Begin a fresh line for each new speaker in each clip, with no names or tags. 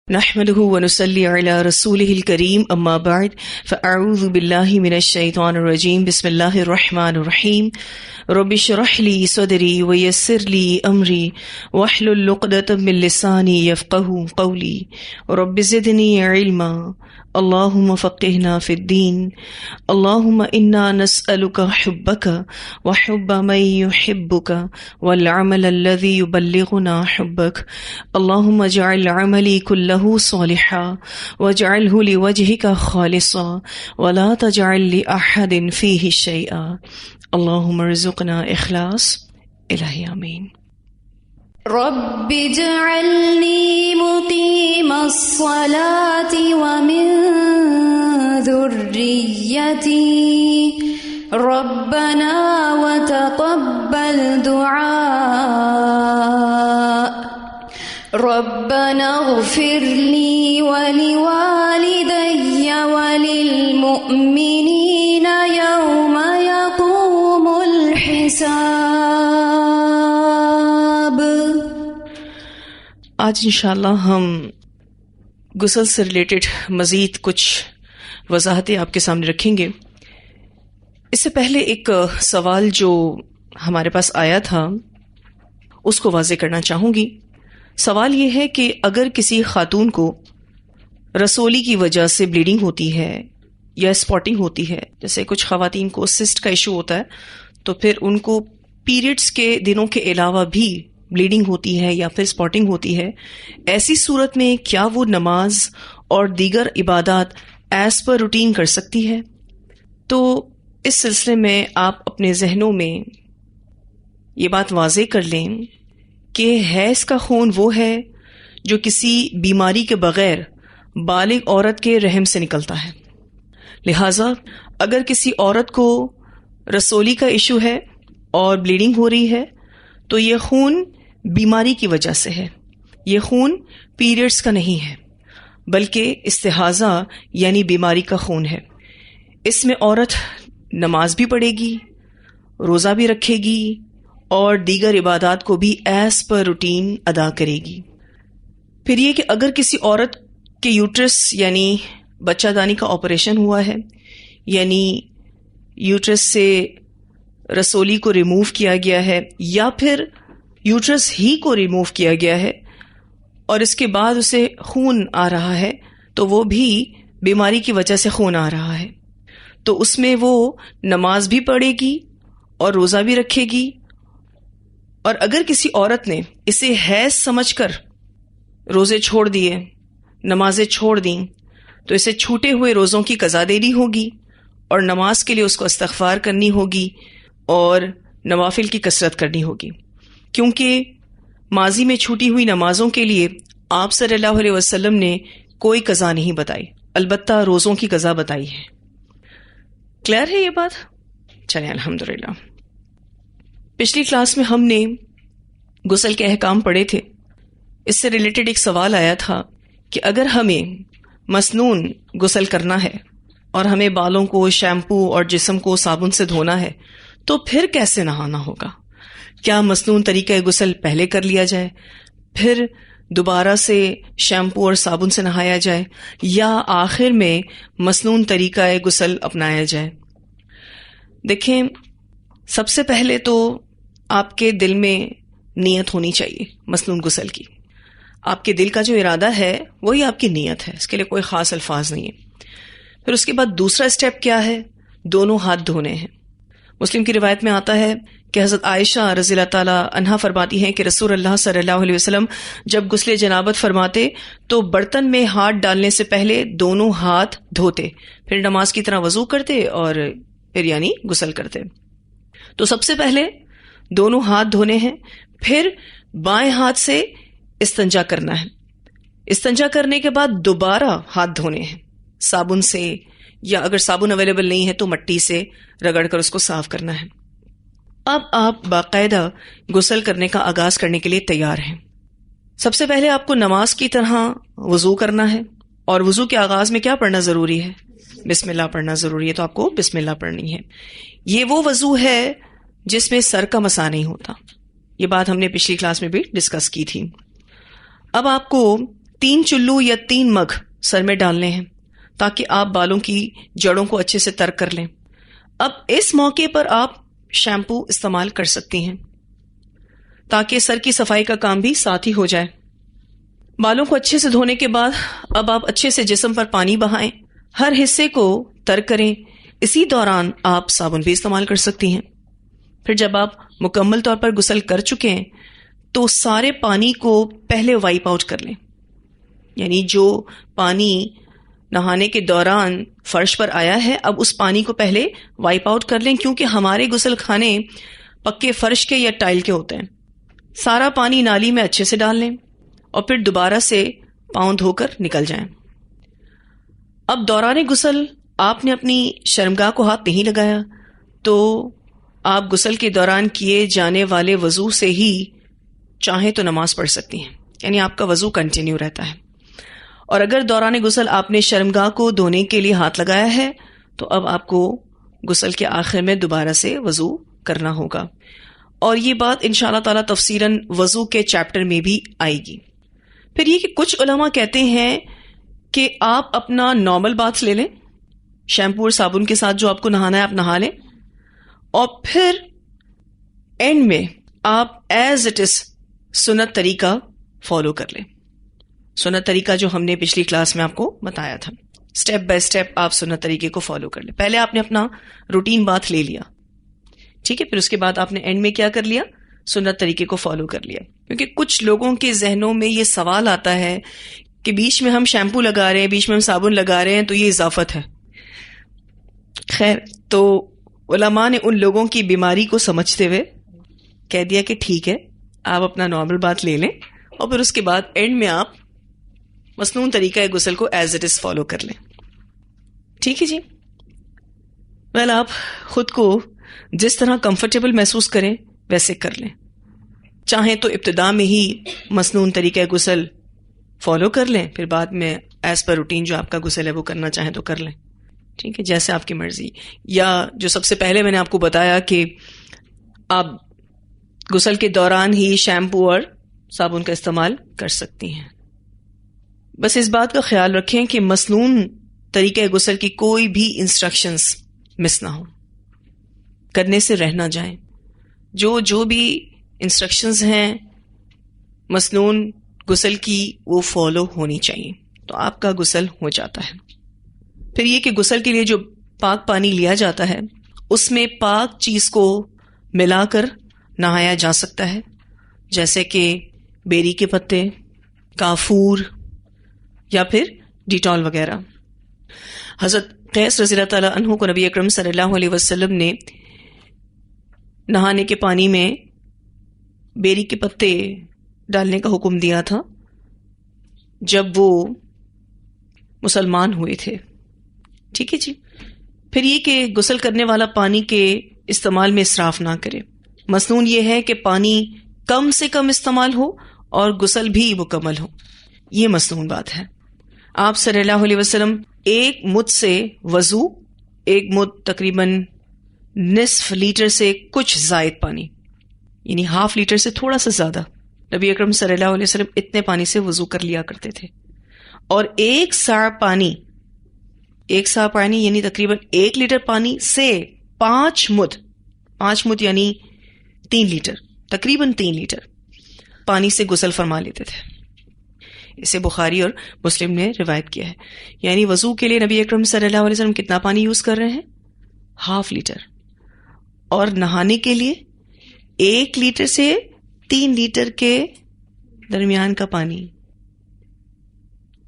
نحمده ونصلي على رسوله الكريم اما بعد فاعوذ بالله من الشيطان الرجيم بسم الله الرحمن الرحيم رب اشرح لي صدري ويسر لي امري واحلل عقدة من لساني يفقهوا قولي رب زدني علما اللهم فقهنا في الدين اللهم انا نسألك حبك وحب من يحبك والعمل الذي يبلغنا حبك اللهم اجعل عملي كله صالحا واجعله لوجهك خالصا ولا تجعل لأحد فيه شيئا اللهم ارزقنا اخلاص الہی آمین.
رب اجعلني مقيم الصلاة ومن ذريتي ربنا وتقبل دعاء ربنا اغفر لي ولوالدي وللمؤمنين يوم يقوم الحساب.
آج انشاءاللہ ہم غسل سے ریلیٹڈ مزید کچھ وضاحتیں آپ کے سامنے رکھیں گے. اس سے پہلے ایک سوال جو ہمارے پاس آیا تھا اس کو واضح کرنا چاہوں گی. سوال یہ ہے کہ اگر کسی خاتون کو رسولی کی وجہ سے بلیڈنگ ہوتی ہے یا اسپاٹنگ ہوتی ہے، جیسے کچھ خواتین کو سسٹ کا ایشو ہوتا ہے تو پھر ان کو پیریڈز کے دنوں کے علاوہ بھی بلیڈنگ ہوتی ہے یا پھر اسپاٹنگ ہوتی ہے، ایسی صورت میں کیا وہ نماز اور دیگر عبادات ایز پر روٹین کر سکتی ہے؟ تو اس سلسلے میں آپ اپنے ذہنوں میں یہ بات واضح کر لیں کہ حیض کا خون وہ ہے جو کسی بیماری کے بغیر بالغ عورت کے رحم سے نکلتا ہے. لہٰذا اگر کسی عورت کو رسولی کا ایشو ہے اور بلیڈنگ ہو رہی ہے تو یہ خون بیماری کی وجہ سے ہے، یہ خون پیریڈز کا نہیں ہے بلکہ استحاضہ یعنی بیماری کا خون ہے. اس میں عورت نماز بھی پڑھے گی، روزہ بھی رکھے گی اور دیگر عبادات کو بھی ایز پر روٹین ادا کرے گی. پھر یہ کہ اگر کسی عورت کے یوٹرس یعنی بچہ دانی کا آپریشن ہوا ہے، یعنی یوٹرس سے رسولی کو ریموو کیا گیا ہے یا پھر یوٹرس ہی کو ریموو کیا گیا ہے اور اس کے بعد اسے خون آ رہا ہے تو وہ بھی بیماری کی وجہ سے خون آ رہا ہے، تو اس میں وہ نماز بھی پڑھے گی اور روزہ بھی رکھے گی. اور اگر کسی عورت نے اسے حیض سمجھ کر روزے چھوڑ دیے، نمازیں چھوڑ دیں، تو اسے چھوٹے ہوئے روزوں کی قضا دینی ہوگی اور نماز کے لیے اس کو استغفار کرنی ہوگی اور نوافل کی کثرت کرنی ہوگی، کیونکہ ماضی میں چھوٹی ہوئی نمازوں کے لیے آپ صلی اللہ علیہ وسلم نے کوئی قضا نہیں بتائی، البتہ روزوں کی قضا بتائی ہے. کلیئر ہے یہ بات؟ چلیں الحمدللہ. پچھلی کلاس میں ہم نے غسل کے احکام پڑھے تھے. اس سے ریلیٹڈ ایک سوال آیا تھا کہ اگر ہمیں مسنون غسل کرنا ہے اور ہمیں بالوں کو شیمپو اور جسم کو صابن سے دھونا ہے تو پھر کیسے نہانا ہوگا؟ کیا مسنون طریقہ غسل پہلے کر لیا جائے پھر دوبارہ سے شیمپو اور صابن سے نہایا جائے یا آخر میں مسنون طریقہ غسل اپنایا جائے؟ دیکھیں، سب سے پہلے تو آپ کے دل میں نیت ہونی چاہیے مسنون غسل کی. آپ کے دل کا جو ارادہ ہے وہی آپ کی نیت ہے، اس کے لیے کوئی خاص الفاظ نہیں ہے. پھر اس کے بعد دوسرا اسٹیپ کیا ہے؟ دونوں ہاتھ دھونے ہیں. مسلم کی روایت میں آتا ہے کہ حضرت عائشہ رضی اللہ تعالی عنہا فرماتی ہیں کہ رسول اللہ صلی اللہ علیہ وسلم جب غسل جنابت فرماتے تو برتن میں ہاتھ ڈالنے سے پہلے دونوں ہاتھ دھوتے، پھر نماز کی طرح وضو کرتے اور پھر یعنی غسل کرتے. تو سب سے پہلے دونوں ہاتھ دھونے ہیں، پھر بائیں ہاتھ سے استنجا کرنا ہے. استنجا کرنے کے بعد دوبارہ ہاتھ دھونے ہیں صابن سے، یا اگر صابن اویلیبل نہیں ہے تو مٹی سے رگڑ کر اس کو صاف کرنا ہے. اب آپ باقاعدہ غسل کرنے کا آغاز کرنے کے لیے تیار ہیں. سب سے پہلے آپ کو نماز کی طرح وضو کرنا ہے، اور وضو کے آغاز میں کیا پڑھنا ضروری ہے؟ بسم اللہ پڑھنا ضروری ہے. تو آپ کو بسم اللہ پڑھنی ہے. یہ وہ وضو ہے جس میں سر کا مسا نہیں ہوتا. یہ بات ہم نے پچھلی کلاس میں بھی ڈسکس کی تھی. اب آپ کو 3 چلو یا 3 مگ سر میں ڈالنے ہیں تاکہ آپ بالوں کی جڑوں کو اچھے سے تر کر لیں. اب اس موقع پر آپ شیمپو استعمال کر سکتی ہیں تاکہ سر کی صفائی کا کام بھی ساتھ ہی ہو جائے. بالوں کو اچھے سے دھونے کے بعد اب آپ اچھے سے جسم پر پانی بہائیں، ہر حصے کو تر کریں. اسی دوران آپ صابن بھی استعمال کر سکتی ہیں. پھر جب آپ مکمل طور پر غسل کر چکے ہیں تو سارے پانی کو پہلے وائپ آؤٹ کر لیں. یعنی جو پانی نہانے کے دوران فرش پر آیا ہے اب اس پانی کو پہلے وائپ آؤٹ کر لیں، کیونکہ ہمارے غسل خانے پکے فرش کے یا ٹائل کے ہوتے ہیں. سارا پانی نالی میں اچھے سے ڈال لیں اور پھر دوبارہ سے پاؤں دھو کر نکل جائیں. اب دوران غسل آپ نے اپنی شرمگاہ کو ہاتھ نہیں لگایا تو آپ غسل کے دوران کیے جانے والے وضو سے ہی چاہیں تو نماز پڑھ سکتی ہیں، یعنی آپ کا وضو کنٹینیو رہتا ہے. اور اگر دوران غسل آپ نے شرمگاہ کو دھونے کے لیے ہاتھ لگایا ہے تو اب آپ کو غسل کے آخر میں دوبارہ سے وضو کرنا ہوگا. اور یہ بات انشاءاللہ تعالی تفصیلاً وضو کے چیپٹر میں بھی آئے گی. پھر یہ کہ کچھ علماء کہتے ہیں کہ آپ اپنا نارمل باتھ لے لیں، شیمپو اور صابن کے ساتھ جو آپ کو نہانا ہے آپ نہا لیں، اور پھر اینڈ میں آپ ایز اٹ از سنت طریقہ فالو کر لیں. سنت طریقہ جو ہم نے پچھلی کلاس میں آپ کو بتایا تھا، سٹیپ بائی سٹیپ آپ سنت طریقے کو فالو کر لیں. پہلے آپ نے اپنا روٹین باتھ لے لیا، ٹھیک ہے، پھر اس کے بعد آپ نے اینڈ میں کیا کر لیا، سنت طریقے کو فالو کر لیا. کیونکہ کچھ لوگوں کے ذہنوں میں یہ سوال آتا ہے کہ بیچ میں ہم شیمپو لگا رہے ہیں، بیچ میں ہم صابن لگا رہے ہیں تو یہ اضافت ہے. خیر، تو علماء نے ان لوگوں کی بیماری کو سمجھتے ہوئے کہہ دیا کہ ٹھیک ہے، آپ اپنا نارمل بات لے لیں اور پھر اس کے بعد اینڈ میں آپ مسنون طریقہ غسل کو ایز اٹ از فالو کر لیں. ٹھیک ہے جی. ویل آپ خود کو جس طرح کمفرٹیبل محسوس کریں ویسے کر لیں. چاہیں تو ابتدا میں ہی مسنون طریقہ غسل فالو کر لیں، پھر بعد میں ایز پر روٹین جو آپ کا غسل ہے وہ کرنا چاہیں تو کر لیں. ٹھیک ہے، جیسے آپ کی مرضی. یا جو سب سے پہلے میں نے آپ کو بتایا کہ آپ غسل کے دوران ہی شیمپو اور صابن کا استعمال کر سکتی ہیں. بس اس بات کا خیال رکھیں کہ مسنون طریقہ غسل کی کوئی بھی انسٹرکشنز مس نہ ہو، کرنے سے رہ نہ جائیں. جو بھی انسٹرکشنز ہیں مسنون غسل کی وہ فالو ہونی چاہیے، تو آپ کا غسل ہو جاتا ہے. پھر یہ کہ غسل کے لیے جو پاک پانی لیا جاتا ہے اس میں پاک چیز کو ملا کر نہایا جا سکتا ہے، جیسے کہ بیری کے پتے، کافور یا پھر ڈیٹول وغیرہ. حضرت قیس رضی اللہ تعالیٰ عنہ کو نبی اکرم صلی اللہ علیہ وسلم نے نہانے کے پانی میں بیری کے پتے ڈالنے کا حکم دیا تھا جب وہ مسلمان ہوئے تھے. ٹھیک ہے جی. پھر یہ کہ غسل کرنے والا پانی کے استعمال میں اسراف نہ کرے. مسنون یہ ہے کہ پانی کم سے کم استعمال ہو اور غسل بھی مکمل ہو، یہ مسنون بات ہے. آپ صلی اللہ علیہ وسلم 1 مد سے وضو، 1 مد تقریباً نصف لیٹر سے کچھ زائد پانی، یعنی ½ لیٹر سے تھوڑا سا زیادہ، نبی اکرم صلی اللہ علیہ وسلم اتنے پانی سے وضو کر لیا کرتے تھے. اور 1 سا پانی یعنی تقریباً 1 لیٹر پانی سے 5 مد یعنی 3 لیٹر، تقریباً 3 لیٹر پانی سے غسل فرما لیتے تھے. اسے بخاری اور مسلم نے روایت کیا ہے. یعنی وضو کے لیے نبی اکرم صلی اللہ علیہ وسلم کتنا پانی یوز کر رہے ہیں؟ ½ لیٹر. اور نہانے کے لیے 1 لیٹر سے 3 لیٹر کے درمیان کا پانی.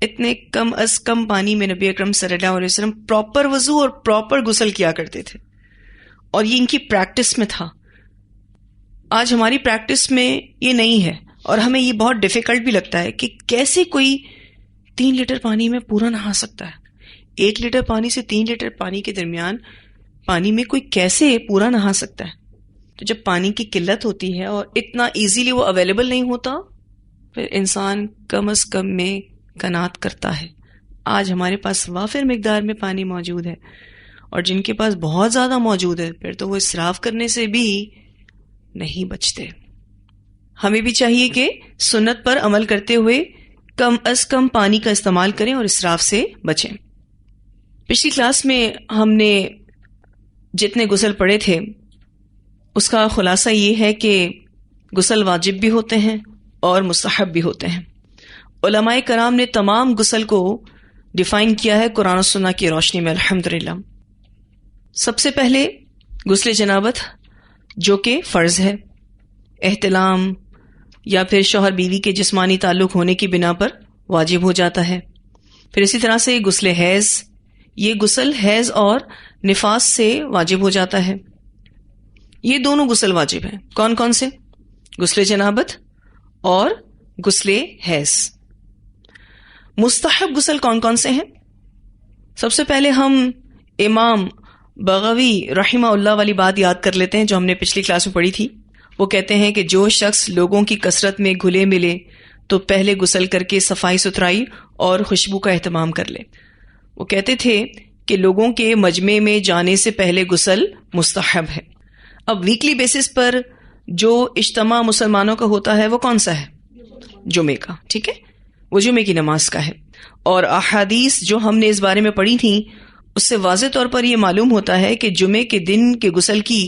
اتنے کم از کم پانی میں نبی اکرم صلی اللہ علیہ وسلم پراپر وضو اور پراپر غسل کیا کرتے تھے، اور یہ ان کی پریکٹس میں تھا. آج ہماری پریکٹس میں یہ نہیں ہے اور ہمیں یہ بہت ڈیفیکلٹ بھی لگتا ہے کہ کیسے کوئی 3 لیٹر پانی میں پورا نہا سکتا ہے. 1 لیٹر پانی سے 3 لیٹر پانی کے درمیان پانی میں کوئی کیسے پورا نہا سکتا ہے؟ تو جب پانی کی قلت ہوتی ہے اور اتنا ایزیلی وہ اویلیبل نہیں ہوتا، پھر انسان کم از کم میں قناعت کرتا ہے. آج ہمارے پاس وافر مقدار میں پانی موجود ہے، اور جن کے پاس بہت زیادہ موجود ہے پھر تو وہ اسراف کرنے سے بھی نہیں بچتے. ہمیں بھی چاہیے کہ سنت پر عمل کرتے ہوئے کم از کم پانی کا استعمال کریں اور اسراف سے بچیں. پچھلی کلاس میں ہم نے جتنے غسل پڑھے تھے اس کا خلاصہ یہ ہے کہ غسل واجب بھی ہوتے ہیں اور مستحب بھی ہوتے ہیں. علماء کرام نے تمام غسل کو ڈیفائن کیا ہے قرآن و سنہ کی روشنی میں الحمدللہ. سب سے پہلے غسل جنابت جو کہ فرض ہے، احتلام یا پھر شوہر بیوی کے جسمانی تعلق ہونے کی بنا پر واجب ہو جاتا ہے. پھر اسی طرح سے غسل حیض، یہ غسل حیض اور نفاس سے واجب ہو جاتا ہے. یہ دونوں غسل واجب ہیں. کون کون سے؟ غسل جنابت اور غسل حیض. مستحب غسل کون کون سے ہیں؟ سب سے پہلے ہم امام بغوی رحمہ اللہ والی بات یاد کر لیتے ہیں جو ہم نے پچھلی کلاس میں پڑھی تھی. وہ کہتے ہیں کہ جو شخص لوگوں کی کثرت میں گھلے ملے تو پہلے غسل کر کے صفائی ستھرائی اور خوشبو کا اہتمام کر لے. وہ کہتے تھے کہ لوگوں کے مجمع میں جانے سے پہلے غسل مستحب ہے. اب ویکلی بیسس پر جو اجتماع مسلمانوں کا ہوتا ہے وہ کون سا ہے؟ جمعے کا. ٹھیک ہے، وہ جمعے کی نماز کا ہے. اور احادیث جو ہم نے اس بارے میں پڑھی تھیں اس سے واضح طور پر یہ معلوم ہوتا ہے کہ جمعے کے دن کے غسل کی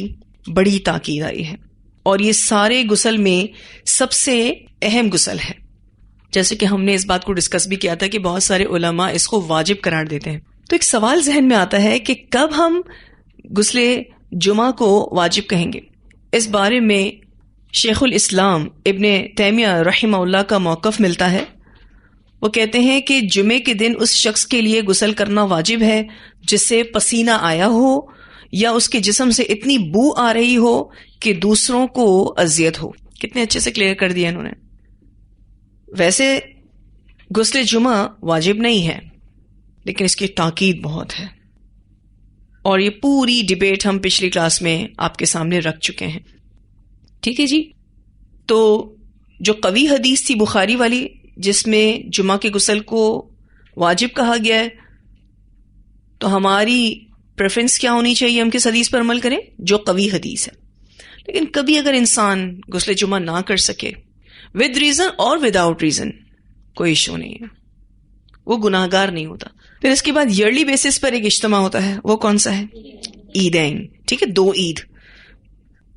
بڑی تاکید آئی ہے اور یہ سارے غسل میں سب سے اہم غسل ہے. جیسے کہ ہم نے اس بات کو ڈسکس بھی کیا تھا کہ بہت سارے علماء اس کو واجب قرار دیتے ہیں. تو ایک سوال ذہن میں آتا ہے کہ کب ہم غسل جمعہ کو واجب کہیں گے؟ اس بارے میں شیخ الاسلام ابن تیمیہ رحمہ اللہ کا موقف ملتا ہے. وہ کہتے ہیں کہ جمعے کے دن اس شخص کے لیے غسل کرنا واجب ہے جس سے پسینہ آیا ہو یا اس کے جسم سے اتنی بو آ رہی ہو کہ دوسروں کو اذیت ہو. کتنے اچھے سے کلیئر کر دیا انہوں نے. ویسے غسل جمعہ واجب نہیں ہے لیکن اس کی تاکید بہت ہے اور یہ پوری ڈیبیٹ ہم پچھلی کلاس میں آپ کے سامنے رکھ چکے ہیں. ٹھیک ہے جی. تو جو قوی حدیث تھی بخاری والی جس میں جمعہ کے غسل کو واجب کہا گیا ہے، تو ہماری پریفرنس کیا ہونی چاہیے؟ ہم کس حدیث پر عمل کریں؟ جو قوی حدیث ہے. لیکن کبھی اگر انسان غسل جمعہ نہ کر سکے ود ریزن اور وداؤٹ ریزن، کوئی ایشو نہیں ہے، وہ گناہ گار نہیں ہوتا. پھر اس کے بعد ایئرلی بیسس پر ایک اجتماع ہوتا ہے. وہ کون سا ہے؟ عیدین. ٹھیک ہے، 2 عید،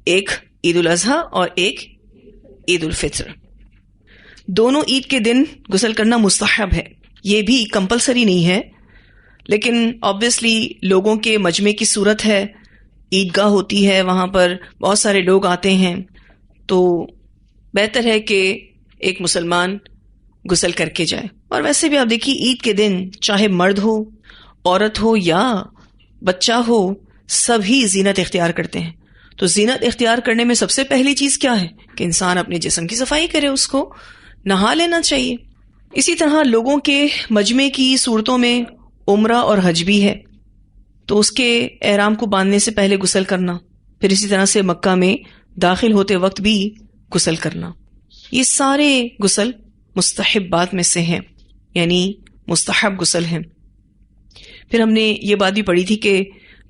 ایک عید الاضحیٰ اور ایک عید الفطر. دونوں عید کے دن غسل کرنا مستحب ہے. یہ بھی کمپلسری نہیں ہے لیکن آبویسلی لوگوں کے مجمع کی صورت ہے، عیدگاہ ہوتی ہے، وہاں پر بہت سارے لوگ آتے ہیں، تو بہتر ہے کہ ایک مسلمان غسل کر کے جائے. اور ویسے بھی آپ دیکھیے عید کے دن چاہے مرد ہو، عورت ہو یا بچہ ہو، سبھی زینت اختیار کرتے ہیں. تو زینت اختیار کرنے میں سب سے پہلی چیز کیا ہے کہ انسان اپنے جسم کی صفائی کرے، اس کو نہا لینا چاہیے. اسی طرح لوگوں کے مجمع کی صورتوں میں عمرہ اور حج بھی ہے، تو اس کے احرام کو باندھنے سے پہلے غسل کرنا، پھر اسی طرح سے مکہ میں داخل ہوتے وقت بھی غسل کرنا، یہ سارے غسل مستحبات میں سے ہیں، یعنی مستحب غسل ہیں. پھر ہم نے یہ بات بھی پڑھی تھی کہ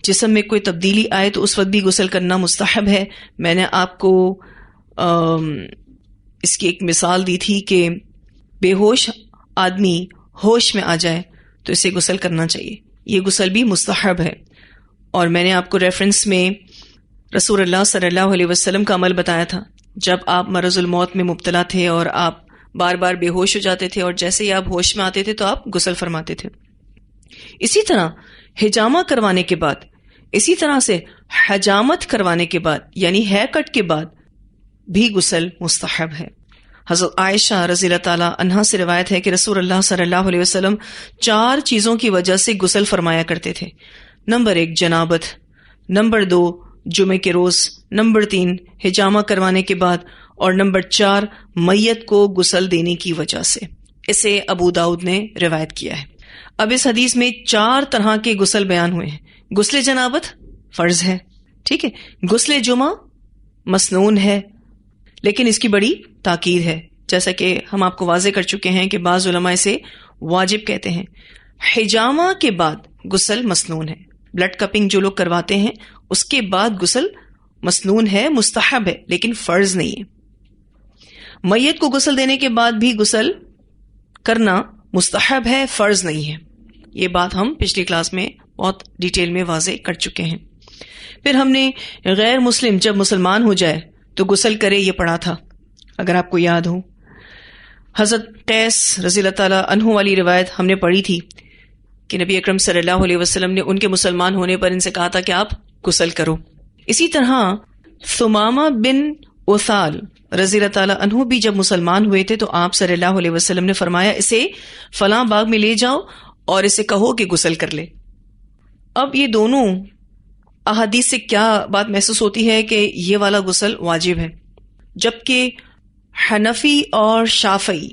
جسم میں کوئی تبدیلی آئے تو اس وقت بھی غسل کرنا مستحب ہے. میں نے آپ کو اس کی ایک مثال دی تھی کہ بے ہوش آدمی ہوش میں آ جائے تو اسے غسل کرنا چاہیے. یہ غسل بھی مستحب ہے. اور میں نے آپ کو ریفرنس میں رسول اللہ صلی اللہ علیہ وسلم کا عمل بتایا تھا. جب آپ مرض الموت میں مبتلا تھے اور آپ بار بار بے ہوش ہو جاتے تھے اور جیسے ہی آپ ہوش میں آتے تھے تو آپ غسل فرماتے تھے. اسی طرح حجامہ کروانے کے بعد، اسی طرح سے حجامت کروانے کے بعد یعنی ہیئر کٹ کے بعد بھی غسل مستحب ہے. حضرت عائشہ رضی اللہ تعالیٰ عنہا سے روایت ہے کہ رسول اللہ صلی اللہ علیہ وسلم 4 چیزوں کی وجہ سے غسل فرمایا کرتے تھے. نمبر 1 جنابت، نمبر 2 جمعے کے روز، نمبر 3 حجامہ کروانے کے بعد، اور نمبر 4 میت کو غسل دینے کی وجہ سے. اسے ابو داؤد نے روایت کیا ہے. اب اس حدیث میں 4 طرح کے غسل بیان ہوئے ہیں. غسل جنابت فرض ہے، ٹھیک ہے. غسل جمعہ مسنون ہے لیکن اس کی بڑی تاکید ہے، جیسا کہ ہم آپ کو واضح کر چکے ہیں کہ بعض علماء اسے واجب کہتے ہیں. حجامہ کے بعد غسل مسنون ہے. بلڈ کپنگ جو لوگ کرواتے ہیں اس کے بعد غسل مسنون ہے، مستحب ہے لیکن فرض نہیں ہے. میت کو غسل دینے کے بعد بھی غسل کرنا مستحب ہے، فرض نہیں ہے. یہ بات ہم پچھلی کلاس میں بہت ڈیٹیل میں واضح کر چکے ہیں. پھر ہم نے غیر مسلم جب مسلمان ہو جائے تو غسل کرے یہ پڑھا تھا، اگر آپ کو یاد ہو. حضرت قیس رضی اللہ تعالیٰ عنہ والی روایت ہم نے پڑھی تھی کہ نبی اکرم صلی اللہ علیہ وسلم نے ان کے مسلمان ہونے پر ان سے کہا تھا کہ آپ غسل کرو. اسی طرح ثمامہ بن اوثال رضی اللہ تعالیٰ عنہ بھی جب مسلمان ہوئے تھے تو آپ صلی اللہ علیہ وسلم نے فرمایا اسے فلاں باغ میں لے جاؤ اور اسے کہو کہ غسل کر لے. اب یہ دونوں احادیث سے کیا بات محسوس ہوتی ہے کہ یہ والا غسل واجب ہے، جبکہ حنفی اور شافعی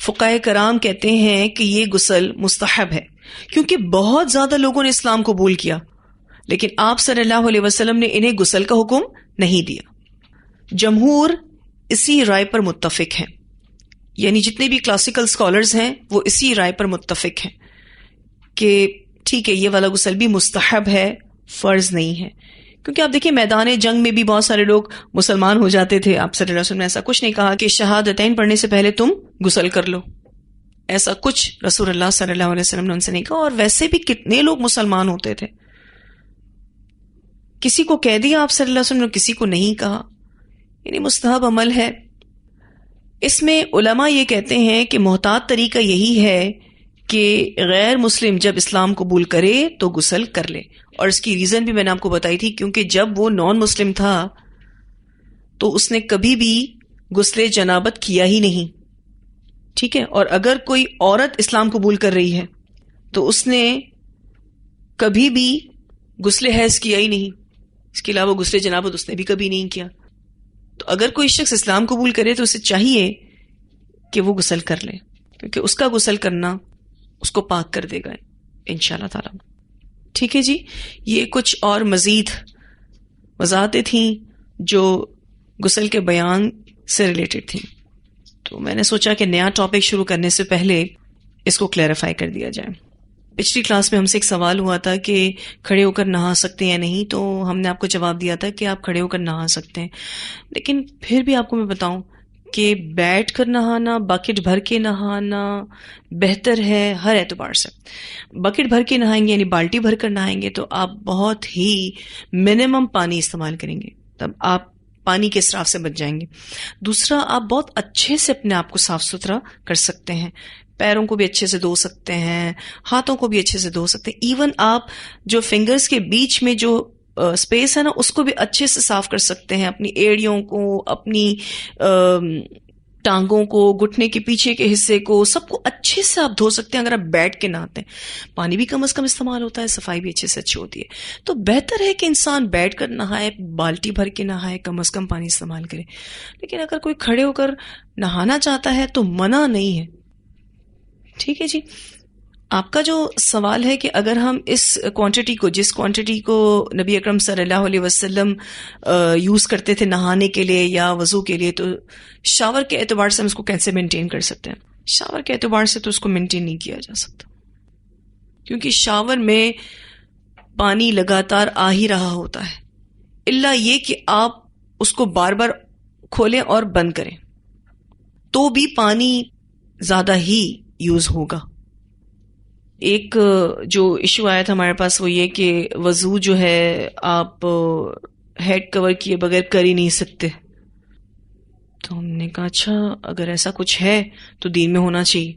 فقہائے کرام کہتے ہیں کہ یہ غسل مستحب ہے، کیونکہ بہت زیادہ لوگوں نے اسلام قبول کیا لیکن آپ صلی اللہ علیہ وسلم نے انہیں غسل کا حکم نہیں دیا. جمہور اسی رائے پر متفق ہیں، یعنی جتنے بھی کلاسیکل اسکالرز ہیں وہ اسی رائے پر متفق ہیں کہ ٹھیک ہے یہ والا غسل بھی مستحب ہے، فرض نہیں ہے. کیونکہ آپ دیکھیں میدان جنگ میں بھی بہت سارے لوگ مسلمان ہو جاتے تھے، آپ صلی اللہ علیہ وسلم نے ایسا کچھ نہیں کہا کہ شہادتین پڑھنے سے پہلے تم غسل کر لو، ایسا کچھ رسول اللہ صلی اللہ علیہ وسلم نے ان سے نہیں کہا. اور ویسے بھی کتنے لوگ مسلمان ہوتے تھے، کسی کو کہہ دیا آپ صلی اللہ علیہ وسلم نے، کسی کو نہیں کہا. یعنی مستحب عمل ہے. اس میں علماء یہ کہتے ہیں کہ محتاط طریقہ یہی ہے کہ غیر مسلم جب اسلام قبول کرے تو غسل کر لے. اور اس کی ریزن بھی میں نے آپ کو بتائی تھی، کیونکہ جب وہ نان مسلم تھا تو اس نے کبھی بھی غسل جنابت کیا ہی نہیں، ٹھیک ہے. اور اگر کوئی عورت اسلام قبول کر رہی ہے تو اس نے کبھی بھی غسل حیض کیا ہی نہیں، اس کے علاوہ غسل جنابت اس نے بھی کبھی نہیں کیا. تو اگر کوئی شخص اسلام قبول کرے تو اسے چاہیے کہ وہ غسل کر لے، کیونکہ اس کا غسل کرنا اس کو پاک کر دے گا انشاءاللہ تعالی. ٹھیک ہے جی، یہ کچھ اور مزید وضاحتیں تھیں جو غسل کے بیان سے ریلیٹڈ تھیں. تو میں نے سوچا کہ نیا ٹاپک شروع کرنے سے پہلے اس کو کلیریفائی کر دیا جائے. پچھلی کلاس میں ہم سے ایک سوال ہوا تھا کہ کھڑے ہو کر نہا سکتے ہیں یا نہیں، تو ہم نے آپ کو جواب دیا تھا کہ آپ کھڑے ہو کر نہا سکتے ہیں. لیکن پھر بھی آپ کو میں بتاؤں کہ بیٹھ کر نہانا، بکٹ بھر کے نہانا بہتر ہے ہر اعتبار سے. بکٹ بھر کے نہائیں گے یعنی بالٹی بھر کر نہائیں گے تو آپ بہت ہی منیمم پانی استعمال کریں گے، تب آپ پانی کے اسراف سے بچ جائیں گے. دوسرا، آپ بہت اچھے سے اپنے آپ کو صاف ستھرا کر سکتے ہیں، پیروں کو بھی اچھے سے دھو سکتے ہیں، ہاتھوں کو بھی اچھے سے دھو سکتے ہیں. ایون آپ جو فنگرز کے بیچ میں جو اسپیس ہے نا اس کو بھی اچھے سے صاف کر سکتے ہیں، اپنی ایڑیوں کو، اپنی ٹانگوں کو، گھٹنے کے پیچھے کے حصے کو، سب کو اچھے سے آپ دھو سکتے ہیں اگر آپ بیٹھ کے نہاتے ہیں. پانی بھی کم از کم استعمال ہوتا ہے، صفائی بھی اچھے سے اچھی ہوتی ہے. تو بہتر ہے کہ انسان بیٹھ کر نہائے، بالٹی بھر کے نہائے، کم از کم پانی استعمال کرے. لیکن اگر کوئی کھڑے ہو کر نہانا چاہتا ہے تو منع نہیں ہے. ٹھیک ہے جی. آپ کا جو سوال ہے کہ اگر ہم اس کوانٹٹی کو، جس کوانٹٹی کو نبی اکرم صلی اللہ علیہ وسلم یوز کرتے تھے نہانے کے لیے یا وضو کے لیے، تو شاور کے اعتبار سے ہم اس کو کیسے مینٹین کر سکتے ہیں؟ شاور کے اعتبار سے تو اس کو مینٹین نہیں کیا جا سکتا، کیونکہ شاور میں پانی لگاتار آ ہی رہا ہوتا ہے، الا یہ کہ آپ اس کو بار بار کھولیں اور بند کریں تو بھی پانی زیادہ ہی یوز ہوگا. ایک جو ایشو آیا تھا ہمارے پاس وہ یہ کہ وضو جو ہے آپ ہیڈ کور کیے بغیر کر ہی نہیں سکتے. تو ہم نے کہا اچھا اگر ایسا کچھ ہے تو دین میں ہونا چاہیے،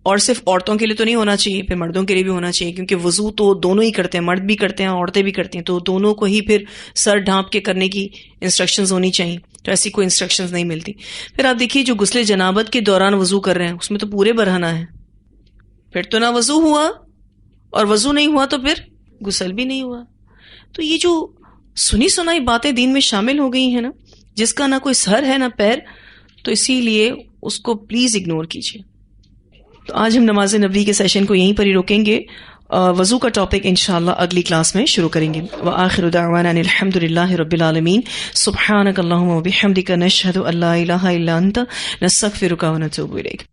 اور صرف عورتوں کے لیے تو نہیں ہونا چاہیے، پھر مردوں کے لیے بھی ہونا چاہیے، کیونکہ وضو تو دونوں ہی کرتے ہیں، مرد بھی کرتے ہیں عورتیں بھی کرتی ہیں، تو دونوں کو ہی پھر سر ڈھانپ کے کرنے کی انسٹرکشنز ہونی چاہیے. تو ایسی کوئی انسٹرکشنز نہیں ملتی. پھر آپ دیکھیے جو غسل جنابت کے دوران وضو کر رہے ہیں اس میں تو پورے برہنہ ہے، پھر تو نہ وضو ہوا، اور وضو نہیں ہوا تو پھر غسل بھی نہیں ہوا. تو یہ جو سنی سنائی باتیں دین میں شامل ہو گئی ہیں نا، جس کا نہ کوئی سر ہے نہ پیر، تو اسی لیے اس کو پلیز اگنور کیجیے. تو آج ہم نماز نبوی کے سیشن کو یہیں پر ہی روکیں گے. وضو کا ٹاپک انشاءاللہ اگلی کلاس میں شروع کریں گے. وآخر دعوانا الحمد للہ رب العالمین. سبحانک اللہم وبحمدک نشہد ان لا الہ الا انت نستغفرک ونتوب الیک.